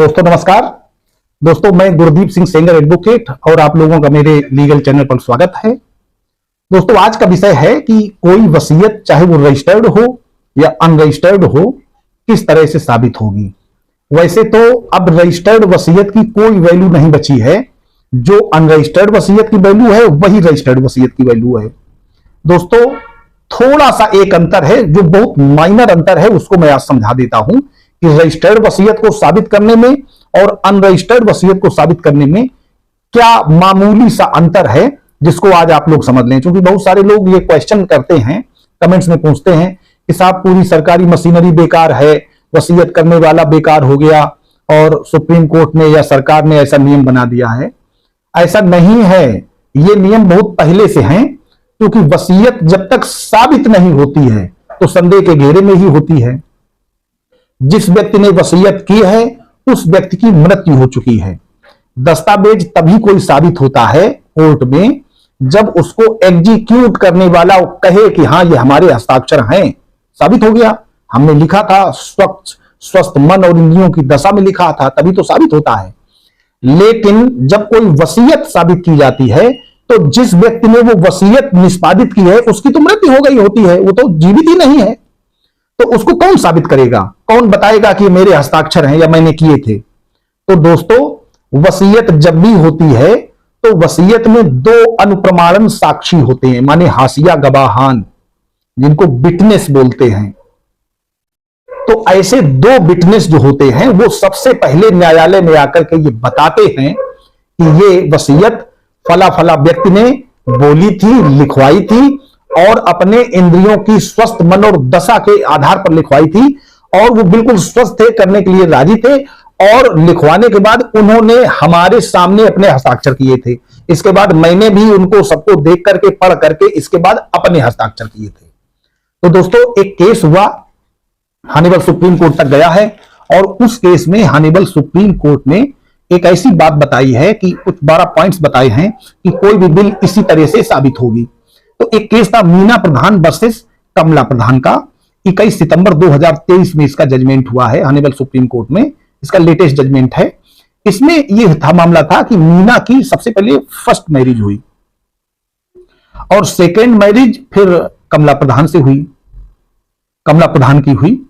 दोस्तों नमस्कार। दोस्तों मैं गुरदीप सिंह सेंगर एडवोकेट और आप लोगों का मेरे लीगल चैनल पर स्वागत है। दोस्तों आज का विषय है कि कोई वसीयत चाहे वो रजिस्टर्ड हो या अनरजिस्टर्ड हो किस तरह से साबित होगी। वैसे तो अब रजिस्टर्ड वसीयत की कोई वैल्यू नहीं बची है, जो अनरजिस्टर्ड वसीयत की वैल्यू है वही रजिस्टर्ड वसीयत की वैल्यू है। दोस्तों थोड़ा सा एक अंतर है, जो बहुत माइनर अंतर है, उसको मैं आज समझा देता हूं कि रजिस्टर्ड वसीयत को साबित करने में और अनरजिस्टर्ड वसीयत को साबित करने में क्या मामूली सा अंतर है, जिसको आज आप लोग समझ लें। क्योंकि बहुत सारे लोग ये क्वेश्चन करते हैं, कमेंट्स में पूछते हैं कि साहब पूरी सरकारी मशीनरी बेकार है, वसीयत करने वाला बेकार हो गया और सुप्रीम कोर्ट ने या सरकार ने ऐसा नियम बना दिया है। ऐसा नहीं है, ये नियम बहुत पहले से हैं, क्योंकि वसीयत जब तक साबित नहीं होती है तो संदेह के घेरे में ही होती है। जिस व्यक्ति ने वसीयत की है उस व्यक्ति की मृत्यु हो चुकी है। दस्तावेज तभी कोई साबित होता है कोर्ट में जब उसको एग्जीक्यूट करने वाला कहे कि हाँ ये हमारे हस्ताक्षर हैं, साबित हो गया, हमने लिखा था, स्वस्थ मन और इंद्रियों की दशा में लिखा था, तभी तो साबित होता है। लेकिन जब कोई वसीयत साबित की जाती है तो जिस व्यक्ति ने वो वसीयत निष्पादित की है उसकी तो मृत्यु हो गई होती है, वो तो जीवित ही नहीं है। तो उसको कौन साबित करेगा, कौन बताएगा कि मेरे हस्ताक्षर हैं या मैंने किए थे। तो दोस्तों वसीयत जब भी होती है तो वसीयत में दो अनुप्रमाणन साक्षी होते हैं, माने हाशिया गवाहान, जिनको विटनेस बोलते हैं। तो ऐसे दो विटनेस जो होते हैं वो सबसे पहले न्यायालय में आकर के ये बताते हैं कि ये वसीयत फला फला व्यक्ति ने बोली थी, लिखवाई थी और अपने इंद्रियों की स्वस्थ मन और दशा के आधार पर लिखवाई थी और वो बिल्कुल स्वस्थ थे, करने के लिए राजी थे और लिखवाने के बाद उन्होंने हमारे सामने अपने हस्ताक्षर किए थे। इसके बाद मैंने भी उनको सबको देख करके पढ़ करके इसके बाद अपने हस्ताक्षर किए थे। तो दोस्तों एक केस हुआ, हॉनरेबल सुप्रीम कोर्ट तक गया है और उस केस में हॉनरेबल सुप्रीम कोर्ट ने एक ऐसी बात बताई है कि कुछ 12 पॉइंट्स बताए हैं कि कोई भी बिल इसी तरह से साबित होगी। तो एक केस था मीना प्रधान वर्सेस कमला प्रधान का, 21 सितंबर 2023 में इसका जजमेंट हुआ है हॉनरेबल सुप्रीम कोर्ट में। इसका लेटेस्ट जजमेंट है। इसमें यह था, मामला था कि मीना की सबसे पहले फर्स्ट मैरिज हुई और सेकेंड मैरिज फिर कमला प्रधान से हुई, कमला प्रधान की हुई।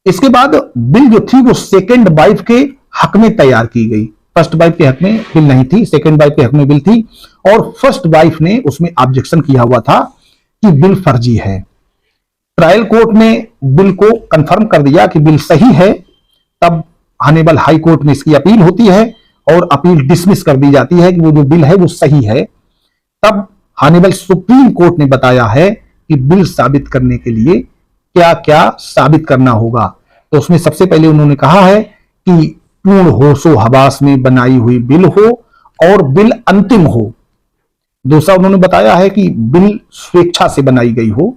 इसके बाद बिल जो थी वो सेकेंड वाइफ के हक में तैयार की गई। फर्स्ट वाइफ के हक में बिल नहीं थी, सेकेंड वाइफ के हक में बिल थी और फर्स्ट वाइफ ने उसमें ऑब्जेक्शन किया हुआ था कि बिल फर्जी है। ट्रायल कोर्ट ने बिल को कंफर्म कर दिया कि बिल सही है। तब हॉनरेबल हाई कोर्ट में इसकी अपील होती है और अपील डिसमिस कर दी जाती है कि वो जो बिल है वो सही है। तब हॉनरेबल सुप्रीम कोर्ट ने बताया है कि बिल साबित करने के लिए क्या क्या साबित करना होगा। तो उसमें सबसे पहले उन्होंने कहा है कि पूर्ण होशो हवास में बनाई हुई बिल हो और बिल अंतिम हो। दूसरा उन्होंने बताया है कि बिल स्वेच्छा से बनाई गई हो।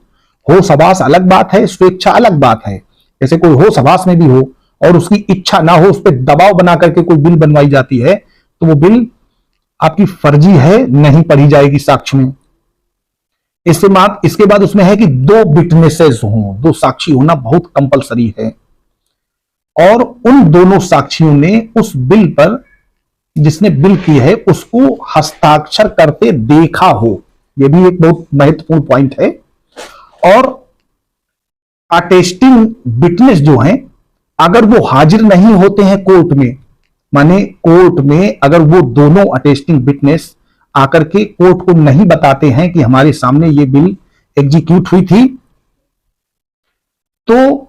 होश हवास अलग बात है, स्वेच्छा अलग बात है। जैसे कोई होश हवास में भी हो और उसकी इच्छा ना हो, उस पर दबाव बना करके कोई बिल बनवाई जाती है तो वो बिल आपकी फर्जी है, नहीं पढ़ी जाएगी साक्ष्य में। इसके बाद उसमें है कि दो विटनेसेस हों, दो साक्षी होना बहुत कंपलसरी है और उन दोनों साक्षियों ने उस बिल पर, जिसने बिल की है, उसको हस्ताक्षर करते देखा हो। यह भी एक बहुत महत्वपूर्ण पॉइंट है। और अटेस्टिंग विटनेस जो हैं, अगर वो हाजिर नहीं होते हैं कोर्ट में, माने कोर्ट में अगर वो दोनों अटेस्टिंग विटनेस आकर के कोर्ट को नहीं बताते हैं कि हमारे सामने ये बिल एग्जीक्यूट हुई थी, तो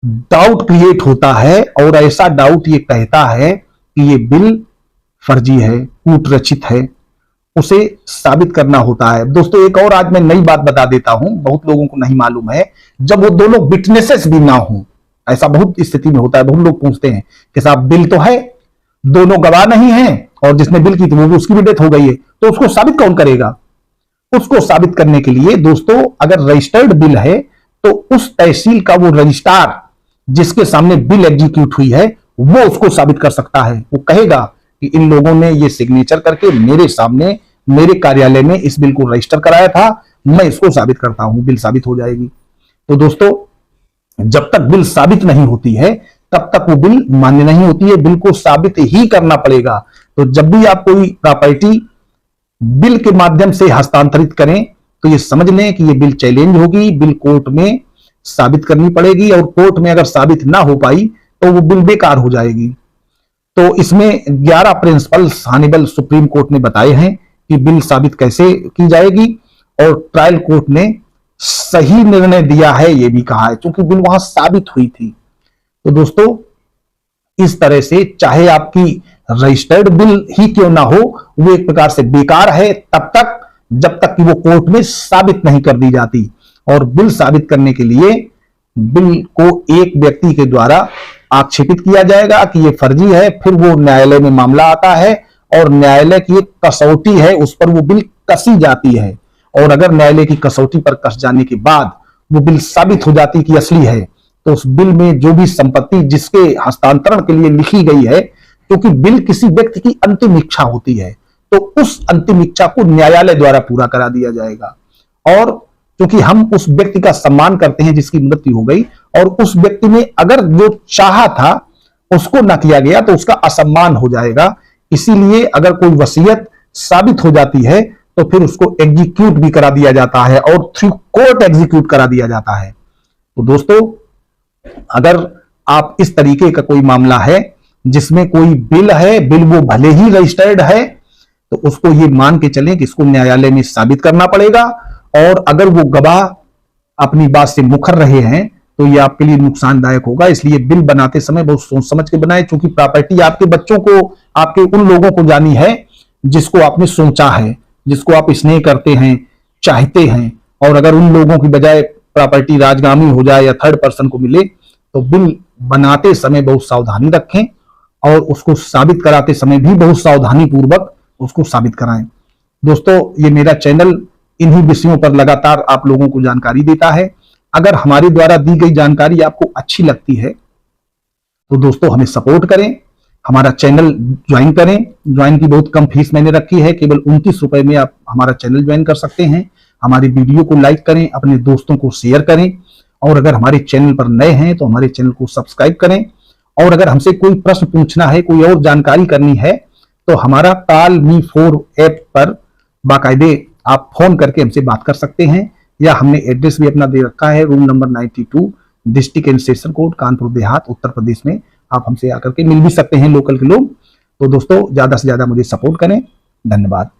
डाउट क्रिएट होता है और ऐसा डाउट ये कहता है कि ये बिल फर्जी है, कूट रचित है, उसे साबित करना होता है। दोस्तों एक और आज मैं नई बात बता देता हूं, बहुत लोगों को नहीं मालूम है। जब वो दोनों विटनेसेस भी ना हो, ऐसा बहुत स्थिति में होता है, बहुत लोग पूछते हैं कि साहब बिल तो है, दोनों गवाह नहीं है और जिसने बिल की थी वो उसकी भी डेथ हो गई है, तो उसको साबित कौन करेगा। उसको साबित करने के लिए दोस्तों अगर रजिस्टर्ड बिल है तो उस तहसील का वो रजिस्ट्रार जिसके सामने बिल एग्जीक्यूट हुई है वो उसको साबित कर सकता है। वो कहेगा कि इन लोगों ने ये सिग्नेचर करके मेरे सामने मेरे कार्यालय में इस बिल को रजिस्टर कराया था, मैं इसको साबित करता हूं, बिल साबित हो जाएगी। तो दोस्तों जब तक बिल साबित नहीं होती है तब तक वो बिल मान्य नहीं होती है, बिल को साबित ही करना पड़ेगा। तो जब भी आप कोई प्रॉपर्टी बिल के माध्यम से हस्तांतरित करें तो ये समझ लें कि ये बिल चैलेंज होगी, बिल कोर्ट में साबित करनी पड़ेगी, और कोर्ट में अगर साबित ना हो पाई तो वो बिल बेकार हो जाएगी। तो इसमें 11 प्रिंसिपल्स हॉनरेबल सुप्रीम कोर्ट ने बताए हैं कि बिल साबित कैसे की जाएगी, और ट्रायल कोर्ट ने सही निर्णय दिया है ये भी कहा है, क्योंकि बिल वहां साबित हुई थी। तो दोस्तों, इस तरह से चाहे आपकी रजिस्टर्ड बिल ही क्यों ना हो, वो एक प्रकार से बेकार है तब तक जब तक कि वो कोर्ट में साबित नहीं कर दी जाती। और बिल साबित करने के लिए बिल को एक व्यक्ति के द्वारा आक्षेपित किया जाएगा कि ये फर्जी है, फिर वो न्यायालय में मामला आता है और न्यायालय की एक कसौटी है, उस पर वो बिल कसी जाती है, और अगर न्यायालय की कसौटी पर कस जाने के बाद वो बिल साबित हो जाती कि असली है, तो उस बिल में जो भी संपत्ति जिसके हस्तांतरण के लिए लिखी गई है, क्योंकि बिल किसी व्यक्ति की अंतिम इच्छा होती है, तो उस अंतिम इच्छा को न्यायालय द्वारा पूरा करा दिया जाएगा। और क्योंकि हम उस व्यक्ति का सम्मान करते हैं जिसकी मृत्यु हो गई, और उस व्यक्ति ने अगर जो चाहा था उसको ना किया गया तो उसका असम्मान हो जाएगा। इसीलिए अगर कोई वसीयत साबित हो जाती है तो फिर उसको एग्जीक्यूट भी करा दिया जाता है, और थ्रू कोर्ट एग्जीक्यूट करा दिया जाता है। तो दोस्तों, अगर आप इस तरीके का कोई मामला है जिसमें कोई बिल है, बिल वो भले ही रजिस्टर्ड है, तो उसको ये मान के चलें कि इसको न्यायालय में साबित करना पड़ेगा, और अगर वो गवाह अपनी बात से मुकर रहे हैं तो ये आपके लिए नुकसानदायक होगा। इसलिए बिल बनाते समय बहुत सोच समझ के बनाएं, क्योंकि प्रॉपर्टी आपके बच्चों को, आपके उन लोगों को जानी है जिसको आपने सोचा है, जिसको आप स्नेह करते हैं, चाहते हैं। और अगर उन लोगों की बजाय प्रॉपर्टी राजगामी हो जाए या थर्ड पर्सन को मिले, तो बिल बनाते समय बहुत सावधानी रखें, और उसको साबित कराते समय भी बहुत सावधानी पूर्वक उसको साबित कराएं। दोस्तों, ये मेरा चैनल इन्हीं विषयों पर लगातार आप लोगों को जानकारी देता है। अगर हमारे द्वारा दी गई जानकारी आपको अच्छी लगती है तो दोस्तों हमें सपोर्ट करें, हमारा चैनल ज्वाइन करें। ज्वाइन की बहुत कम फीस मैंने रखी है, केवल 29 रुपए में आप हमारा चैनल ज्वाइन कर सकते हैं। हमारी वीडियो को लाइक करें, अपने दोस्तों को शेयर करें, और अगर हमारे चैनल पर नए हैं तो हमारे चैनल को सब्सक्राइब करें। और अगर हमसे कोई प्रश्न पूछना है, कोई और जानकारी करनी है, तो हमारा कॉल मी 4 ऐप पर बाकायदे आप फोन करके हमसे बात कर सकते हैं, या हमने एड्रेस भी अपना दे रखा है, room number 92, district and session code, Kanpur Dehat, Uttar Pradesh में। आप हमसे आकर के मिल भी सकते हैं, लोकल के लोग। तो दोस्तों, ज्यादा से ज्यादा मुझे सपोर्ट करें। धन्यवाद।